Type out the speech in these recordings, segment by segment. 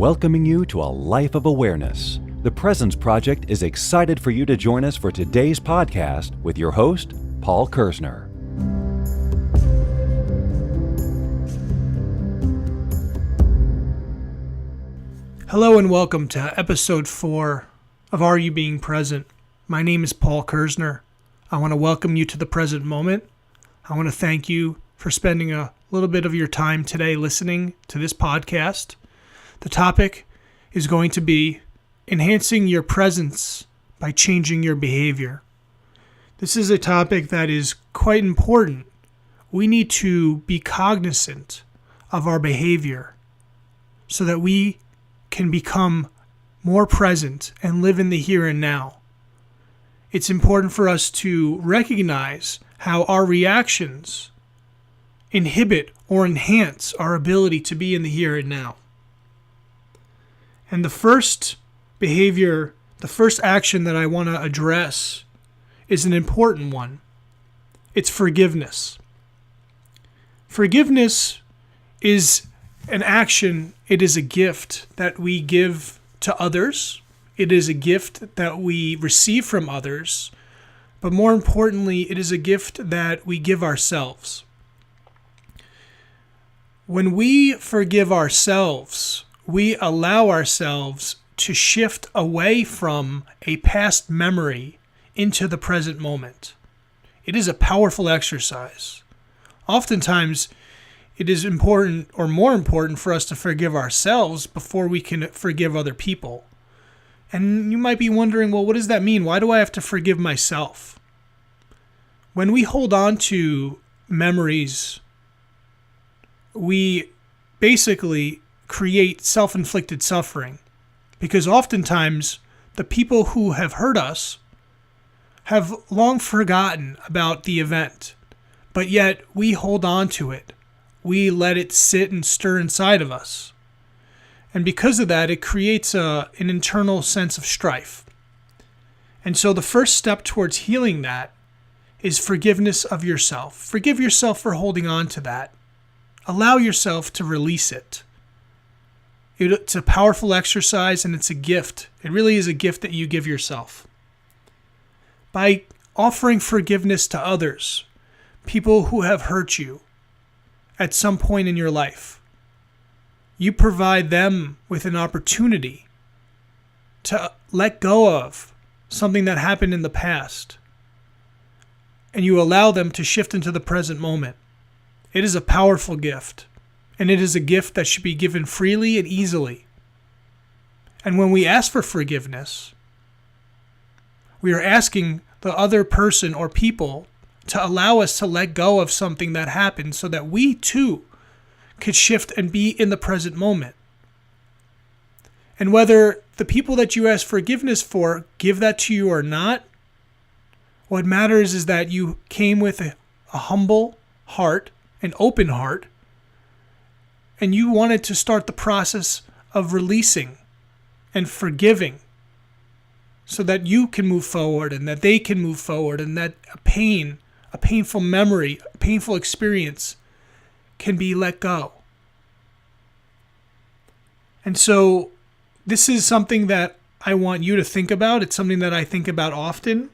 welcoming you to a life of awareness. The Presence Project is excited for you to join us for today's podcast with your host, Paul Kerzner. Hello and welcome to episode 4 of Are You Being Present? My name is Paul Kerzner. I want to welcome you to the present moment. I want to thank you for spending a little bit of your time today listening to this podcast. The topic is going to be enhancing your presence by changing your behavior. This is a topic that is quite important. We need to be cognizant of our behavior so that we can become more present and live in the here and now. It's important for us to recognize how our reactions inhibit or enhance our ability to be in the here and now. And the first behavior, the first action that I want to address is an important one. It's forgiveness. Forgiveness is an action, it is a gift that we give to others. It is a gift that we receive from others. But more importantly, it is a gift that we give ourselves. When we forgive ourselves, we allow ourselves to shift away from a past memory into the present moment. It is a powerful exercise. Oftentimes, it is important or more important for us to forgive ourselves before we can forgive other people. And you might be wondering, well, what does that mean? Why do I have to forgive myself? When we hold on to memories, we basically create self-inflicted suffering, because oftentimes the people who have hurt us have long forgotten about the event, but yet we hold on to it. We let it sit and stir inside of us. And because of that, it creates an internal sense of strife. And so the first step towards healing that is forgiveness of yourself. Forgive yourself for holding on to that. Allow yourself to release it. It's a powerful exercise and it's a gift. It really is a gift that you give yourself. By offering forgiveness to others, people who have hurt you at some point in your life, you provide them with an opportunity to let go of something that happened in the past, and you allow them to shift into the present moment. It is a powerful gift. And it is a gift that should be given freely and easily. And when we ask for forgiveness, we are asking the other person or people to allow us to let go of something that happened so that we too could shift and be in the present moment. And whether the people that you ask forgiveness for give that to you or not, what matters is that you came with a humble heart, an open heart, and you wanted to start the process of releasing and forgiving so that you can move forward and that they can move forward and that a painful memory, a painful experience can be let go. And so this is something that I want you to think about. It's something that I think about often.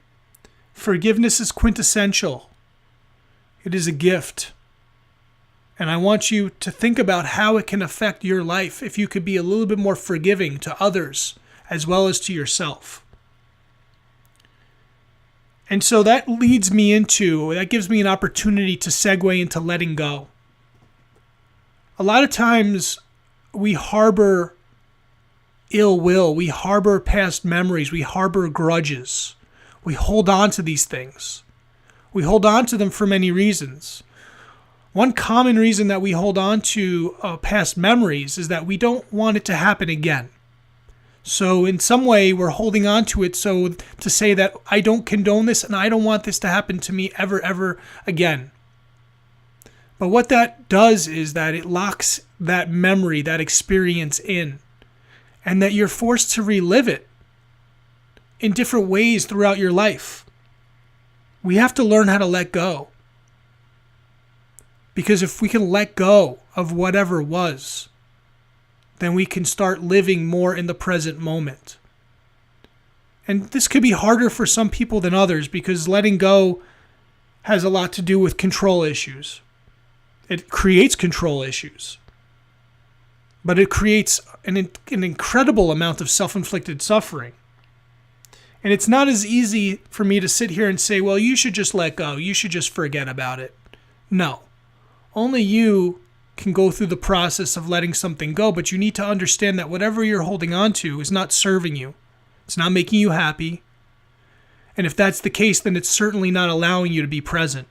Forgiveness is quintessential. It is a gift. And I want you to think about how it can affect your life if you could be a little bit more forgiving to others as well as to yourself. And so that gives me an opportunity to segue into letting go. A lot of times we harbor ill will, we harbor past memories, we harbor grudges. We hold on to these things. We hold on to them for many reasons. One common reason that we hold on to past memories is that we don't want it to happen again. So in some way, we're holding on to it so to say that I don't condone this and I don't want this to happen to me ever again. But what that does is that it locks that memory, that experience in, and that you're forced to relive it in different ways throughout your life. We have to learn how to let go. Because if we can let go of whatever was, then we can start living more in the present moment. And this could be harder for some people than others because letting go has a lot to do with control issues. It creates control issues. But it creates an incredible amount of self-inflicted suffering. And it's not as easy for me to sit here and say, well, you should just let go. You should just forget about it. No. Only you can go through the process of letting something go, but you need to understand that whatever you're holding on to is not serving you. It's not making you happy. And if that's the case, then it's certainly not allowing you to be present.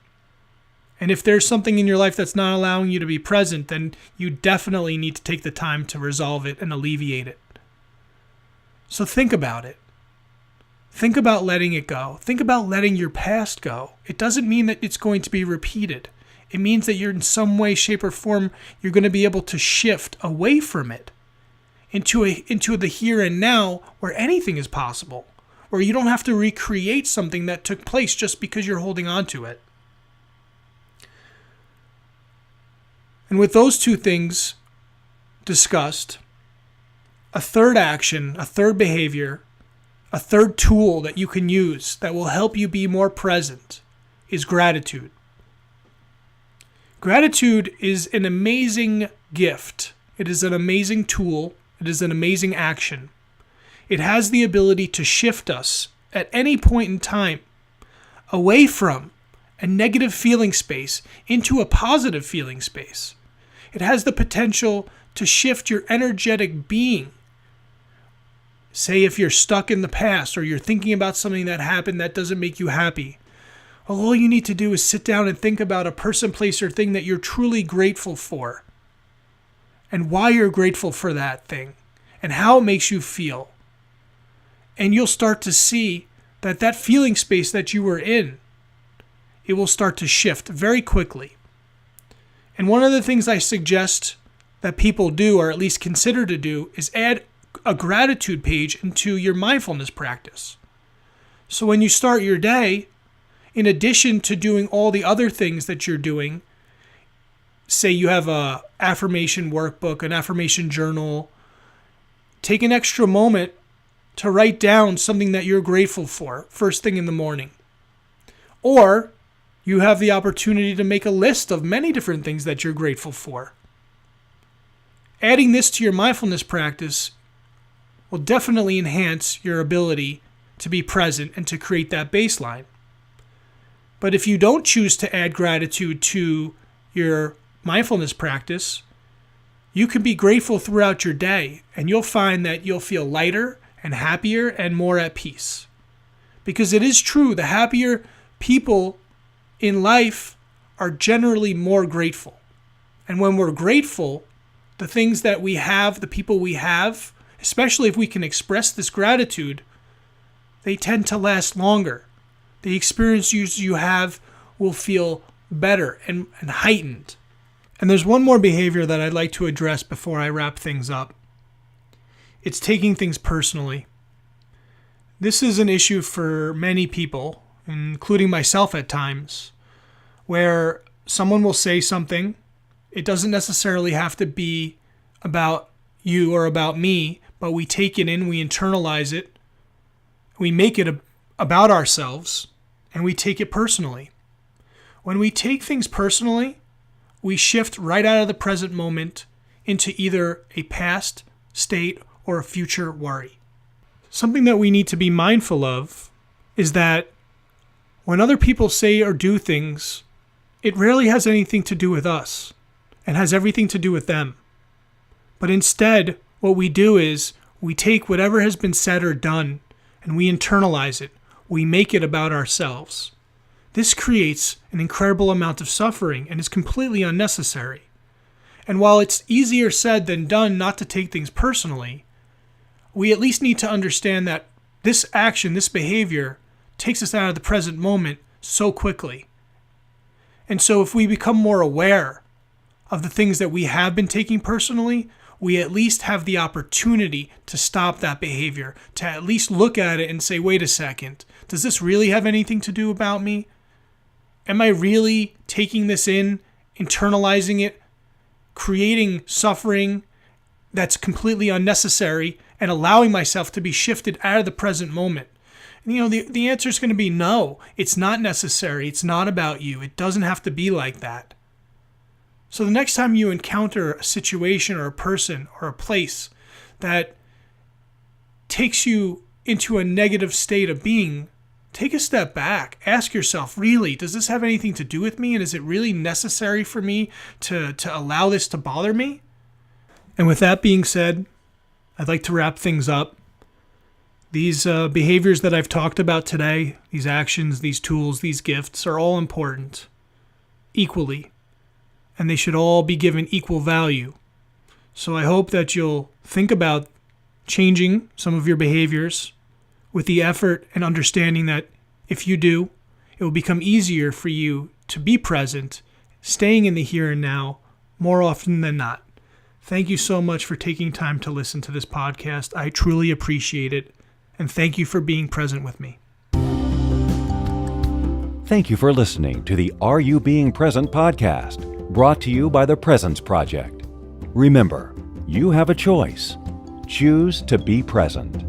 And if there's something in your life that's not allowing you to be present, then you definitely need to take the time to resolve it and alleviate it. So think about it. Think about letting it go. Think about letting your past go. It doesn't mean that it's going to be repeated. It means that you're in some way, shape, or form, you're going to be able to shift away from it into the here and now where anything is possible, where you don't have to recreate something that took place just because you're holding on to it. And with those two things discussed, a third action, a third behavior, a third tool that you can use that will help you be more present is gratitude. Gratitude is an amazing gift. It is an amazing tool. It is an amazing action. It has the ability to shift us at any point in time away from a negative feeling space into a positive feeling space. It has the potential to shift your energetic being. Say if you're stuck in the past or you're thinking about something that happened that doesn't make you happy. Well, all you need to do is sit down and think about a person, place, or thing that you're truly grateful for. And why you're grateful for that thing. And how it makes you feel. And you'll start to see that that feeling space that you were in, it will start to shift very quickly. And one of the things I suggest that people do, or at least consider to do, is add a gratitude page into your mindfulness practice. So when you start your day, in addition to doing all the other things that you're doing, say you have a affirmation workbook, an affirmation journal, take an extra moment to write down something that you're grateful for first thing in the morning. Or you have the opportunity to make a list of many different things that you're grateful for. Adding this to your mindfulness practice will definitely enhance your ability to be present and to create that baseline. But if you don't choose to add gratitude to your mindfulness practice, you can be grateful throughout your day, and you'll find that you'll feel lighter and happier and more at peace. Because it is true, the happier people in life are generally more grateful. And when we're grateful, the things that we have, the people we have, especially if we can express this gratitude, they tend to last longer. The experiences you have will feel better and heightened. And there's one more behavior that I'd like to address before I wrap things up. It's taking things personally. This is an issue for many people, including myself at times, where someone will say something. It doesn't necessarily have to be about you or about me, but we take it in, we internalize it, we make it about ourselves, and we take it personally. When we take things personally, we shift right out of the present moment into either a past state or a future worry. Something that we need to be mindful of is that when other people say or do things, it rarely has anything to do with us and has everything to do with them. But instead, what we do is we take whatever has been said or done and we internalize it. We make it about ourselves. This creates an incredible amount of suffering and is completely unnecessary. And while it's easier said than done not to take things personally, we at least need to understand that this action, this behavior, takes us out of the present moment so quickly. And so if we become more aware of the things that we have been taking personally, we at least have the opportunity to stop that behavior, to at least look at it and say, wait a second, does this really have anything to do about me? Am I really taking this in, internalizing it, creating suffering that's completely unnecessary and allowing myself to be shifted out of the present moment? And, the answer is going to be no. It's not necessary. It's not about you. It doesn't have to be like that. So the next time you encounter a situation or a person or a place that takes you into a negative state of being, take a step back. Ask yourself, really, does this have anything to do with me? And is it really necessary for me to allow this to bother me? And with that being said, I'd like to wrap things up. These behaviors that I've talked about today, these actions, these tools, these gifts are all important equally. And they should all be given equal value. So I hope that you'll think about changing some of your behaviors with the effort and understanding that if you do, it will become easier for you to be present, staying in the here and now more often than not. Thank you so much for taking time to listen to this podcast. I truly appreciate it. And thank you for being present with me. Thank you for listening to the Are You Being Present podcast, brought to you by the Presence Project. Remember, you have a choice. Choose to be present.